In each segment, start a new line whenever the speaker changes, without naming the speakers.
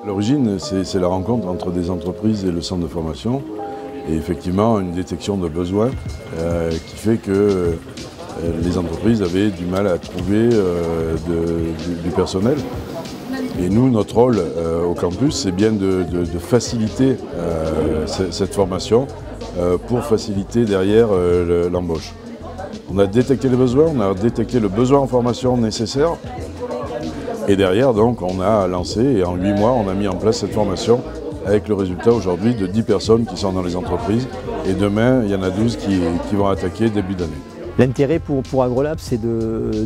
L'origine, c'est la rencontre entre des entreprises et le centre de formation. Et effectivement, une détection de besoins qui fait que les entreprises avaient du mal à trouver du personnel. Et nous, notre rôle au campus, c'est bien de faciliter cette formation pour faciliter derrière l'embauche. On a détecté les besoins, on a détecté le besoin en formation nécessaire. Et derrière, donc, on a lancé, et en 8 mois, on a mis en place cette formation avec le résultat aujourd'hui de 10 personnes qui sont dans les entreprises. Et demain, il y en a 12 qui vont attaquer début d'année.
L'intérêt pour AgroLab, c'est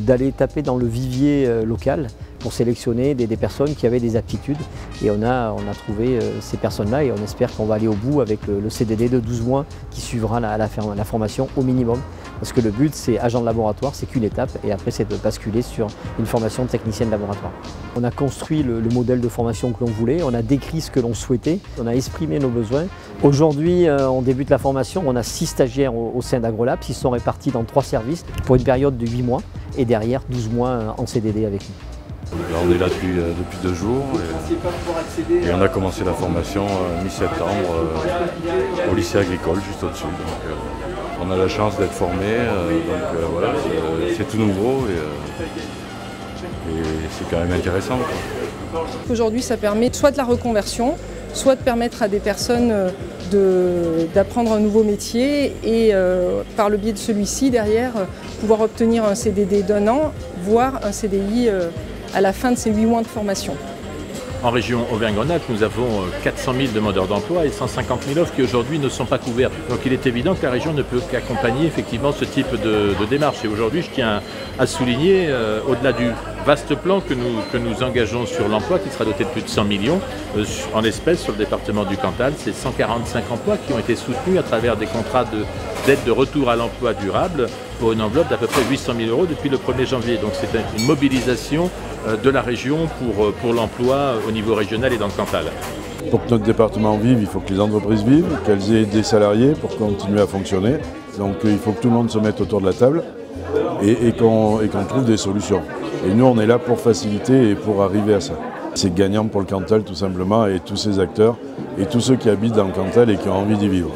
d'aller taper dans le vivier local pour sélectionner des personnes qui avaient des aptitudes. Et on a trouvé ces personnes-là et on espère qu'on va aller au bout avec le CDD de 12 mois qui suivra la formation au minimum. Parce que le but, c'est agent de laboratoire, c'est qu'une étape et après c'est de basculer sur une formation de technicien de laboratoire. On a construit le modèle de formation que l'on voulait, on a décrit ce que l'on souhaitait, on a exprimé nos besoins. Aujourd'hui, on débute la formation, on a 6 stagiaires au sein d'AgroLab, qui sont répartis dans 3 services pour une période de 8 mois et derrière 12 mois en CDD avec nous.
On est là depuis 2 jours et on a commencé la formation mi-septembre au lycée agricole juste au-dessus. On a la chance d'être formés, voilà, c'est tout nouveau et c'est quand même intéressant.
Aujourd'hui, ça permet soit de la reconversion, soit de permettre à des personnes d'apprendre un nouveau métier et par le biais de celui-ci, derrière, pouvoir obtenir un CDD d'1 an, voire un CDI à la fin de ces 8 mois de formation.
En région Auvergne-Rhône-Alpes, nous avons 400 000 demandeurs d'emploi et 150 000 offres qui aujourd'hui ne sont pas couvertes. Donc il est évident que la région ne peut qu'accompagner effectivement ce type de démarche. Et aujourd'hui, je tiens à souligner, au-delà du vaste plan que nous engageons sur l'emploi, qui sera doté de plus de 100 millions en espèces sur le département du Cantal, c'est 145 emplois qui ont été soutenus à travers des contrats d'aide de retour à l'emploi durable pour une enveloppe d'à peu près 800 000 € depuis le 1er janvier. Donc c'est une mobilisation de la région pour l'emploi au niveau régional et dans le Cantal.
Pour que notre département vive, il faut que les entreprises vivent, qu'elles aient des salariés pour continuer à fonctionner. Donc il faut que tout le monde se mette autour de la table et qu'on trouve des solutions. Et nous, on est là pour faciliter et pour arriver à ça. C'est gagnant pour le Cantal tout simplement et tous ses acteurs et tous ceux qui habitent dans le Cantal et qui ont envie d'y vivre.